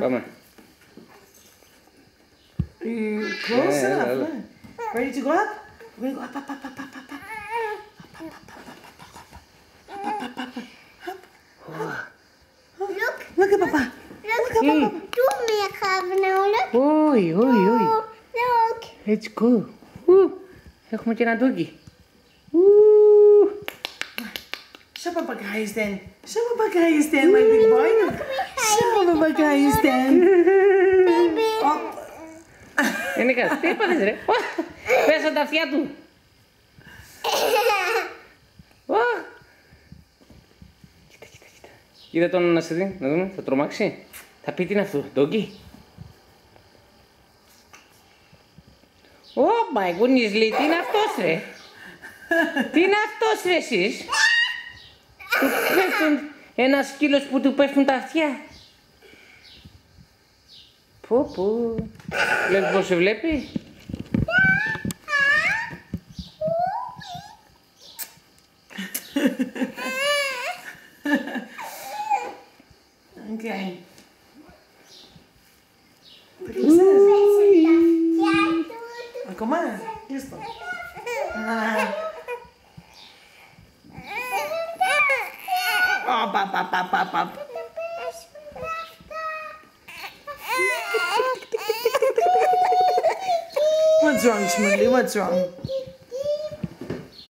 Πάμε. Are you close enough? Ready to go up? We're going to go up, up, up, up, up, up, up. Look, Look at Papa. look, do me a have now, look. Oi, oi, oi. Look. Let's go. Έχουμε και ένα ντόγκι. Show papagayos then. Show papagayos then, my big boy. Show papagayos then. Baby. Είναι καλά. Τι έπαθες ρε. Πέσαν τα αυτιά του. Κοίτα, κοίτα, κοίτα. Κοίτα τον να σε δει, να δούμε, θα τρομάξει. Θα πει τι είναι αυτό, ντόγκι. Oh my goodness, λέει, τι είναι αυτός ρε. Τι είναι αυτός ρε εσείς. Του πέφτουν ένας σκύλος που του πέφτουν τα αυτιά. Πω πω. Βλέπεις πως σε βλέπει. Okay. Ακόμα, κλείστο. What's wrong, Shmuley? What's wrong?